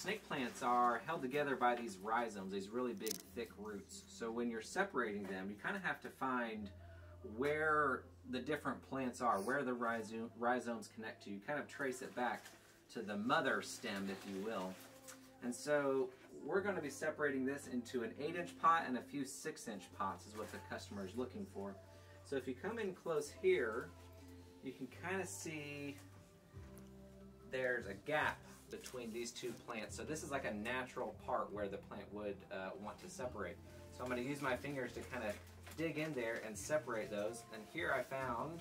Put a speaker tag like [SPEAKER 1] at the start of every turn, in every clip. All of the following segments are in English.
[SPEAKER 1] snake plants are held together by these rhizomes, these really big thick roots. So when you're separating them, you kind of have to find where the different plants are, where the rhizomes connect to. You kind of trace it back to the mother stem, if you will. And so we're going to be separating this into an 8-inch pot and a few 6-inch pots is what the customer is looking for. So if you come in close here, you can kind of see there's a gap between these two plants. So this is like a natural part where the plant would want to separate. So I'm going to use my fingers to kind of dig in there and separate those. And here I found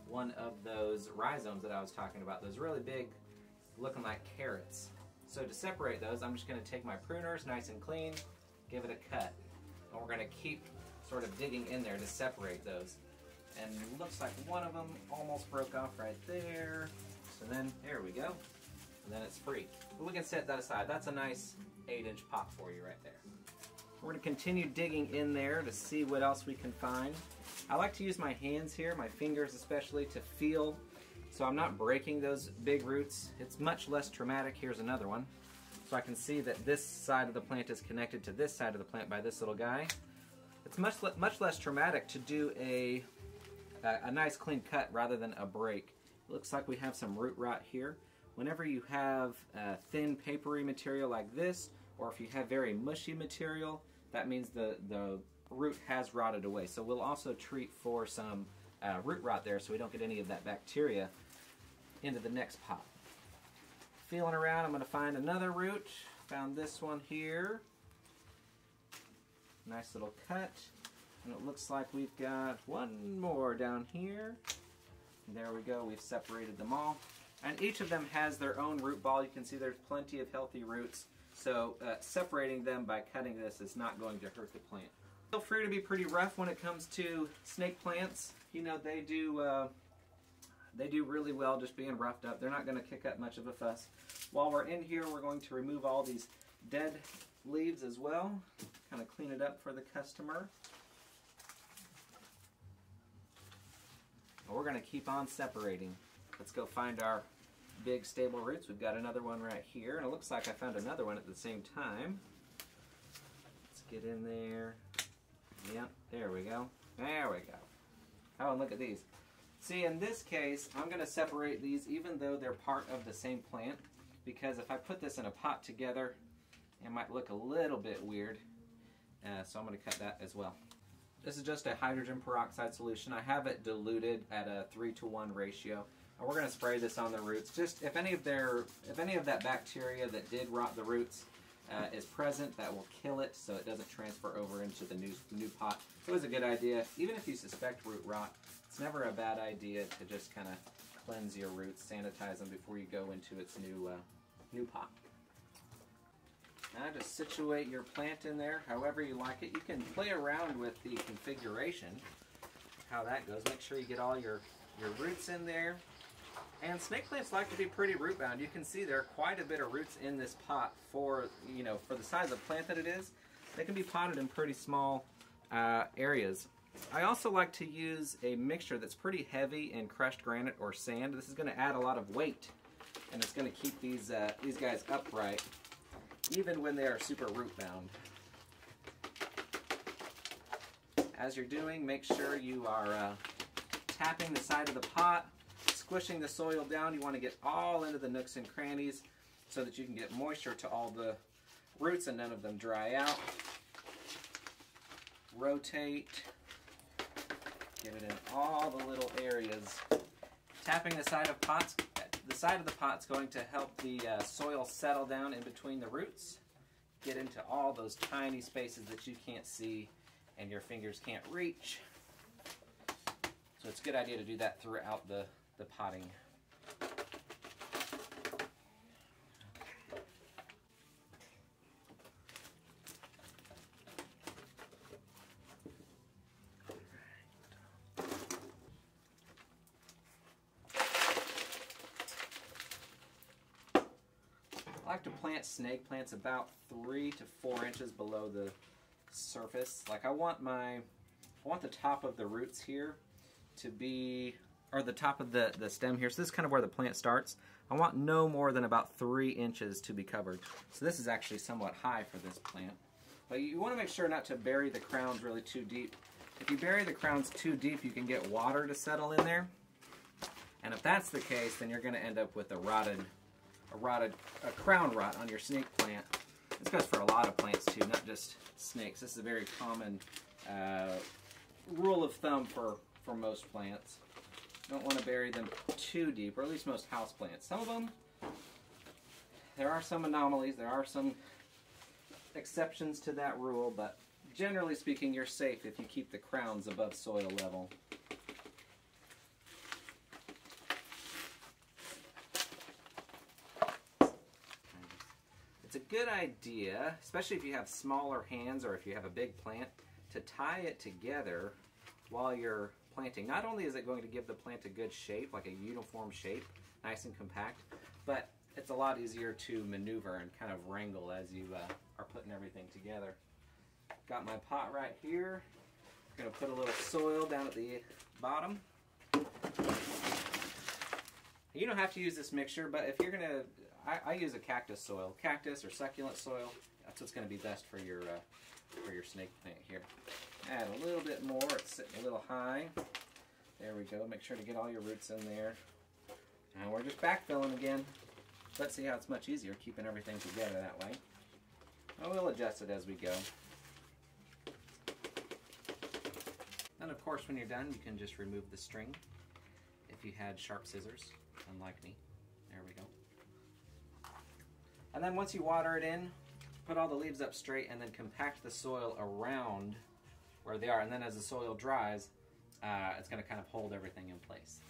[SPEAKER 1] one of those rhizomes that I was talking about, those really big, looking like carrots. So to separate those, I'm just going to take my pruners, nice and clean, give it a cut. And we're going to keep sort of digging in there to separate those. And it looks like one of them almost broke off right there. So then, there we go. And then it's free. But we can set that aside. That's a nice 8-inch pot for you right there. We're going to continue digging in there to see what else we can find. I like to use my hands here, my fingers especially, to feel so I'm not breaking those big roots. It's much less traumatic. Here's another one. So I can see that this side of the plant is connected to this side of the plant by this little guy. It's much less traumatic to do a nice clean cut rather than a break. It looks like we have some root rot here. Whenever you have thin papery material like this, or if you have very mushy material, that means the root has rotted away. So we'll also treat for some root rot there so we don't get any of that bacteria into the next pot. Feeling around, I'm going to find another root. Found this one here. Nice little cut. And it looks like we've got one more down here. And there we go, we've separated them all. And each of them has their own root ball. You can see there's plenty of healthy roots. So separating them by cutting this is not going to hurt the plant. Feel free to be pretty rough when it comes to snake plants. You know, they do really well just being roughed up. They're not going to kick up much of a fuss. While we're in here, we're going to remove all these dead leaves as well. Kind of clean it up for the customer. And we're going to keep on separating. Let's go find our big stable roots. We've got another one right here, and it looks like I found another one at the same time. Let's get in there. Yep, there we go. There we go. Oh, and look at these. See, in this case, I'm going to separate these even though they're part of the same plant, because if I put this in a pot together, it might look a little bit weird. So I'm going to cut that as well. This is just a hydrogen peroxide solution. I have it diluted at a 3-to-1 ratio. And we're going to spray this on the roots. Just if any of that bacteria that did rot the roots is present, that will kill it so it doesn't transfer over into the new pot. It was a good idea. Even if you suspect root rot, it's never a bad idea to just kind of cleanse your roots, sanitize them before you go into its new pot. Now just situate your plant in there however you like it. You can play around with the configuration, how that goes. Make sure you get all your roots in there. And snake plants like to be pretty root bound. You can see there are quite a bit of roots in this pot for the size of plant that it is. They can be potted in pretty small areas. I also like to use a mixture that's pretty heavy in crushed granite or sand. This is going to add a lot of weight, and it's going to keep these guys upright, even when they are super root bound. As you're doing, make sure you are tapping the side of the pot, squishing the soil down. You want to get all into the nooks and crannies so that you can get moisture to all the roots and none of them dry out. Rotate. Get it in all the little areas. Tapping the side of the pot's going to help the soil settle down in between the roots. Get into all those tiny spaces that you can't see and your fingers can't reach. So it's a good idea to do that throughout the potting. I like to plant snake plants about 3 to 4 inches below the surface. Like I want the top of the roots here to be or the top of the stem here. So this is kind of where the plant starts. I want no more than about 3 inches to be covered. So this is actually somewhat high for this plant. But you want to make sure not to bury the crowns really too deep. If you bury the crowns too deep, you can get water to settle in there. And if that's the case, then you're going to end up with a crown rot on your snake plant. This goes for a lot of plants too, not just snakes. This is a very common rule of thumb for most plants. You don't want to bury them too deep, or at least most house plants. Some of them, there are some anomalies, there are some exceptions to that rule, but generally speaking, you're safe if you keep the crowns above soil level. It's a good idea, especially if you have smaller hands or if you have a big plant, to tie it together while you're planting. Not only is it going to give the plant a good shape, like a uniform shape, nice and compact, but it's a lot easier to maneuver and kind of wrangle as you are putting everything together. Got my pot right here. I'm going to put a little soil down at the bottom. You don't have to use this mixture, but if you're going to, I use a cactus soil. Cactus or succulent soil, that's what's going to be best for your snake plant here. Add a little bit more, it's sitting a little high. There we go, make sure to get all your roots in there. And we're just backfilling again. Let's see how it's much easier keeping everything together that way. And we'll adjust it as we go. Then of course when you're done you can just remove the string if you had sharp scissors, unlike me. There we go. And then once you water it in, put all the leaves up straight and then compact the soil around where they are. And then as the soil dries, it's going to kind of hold everything in place.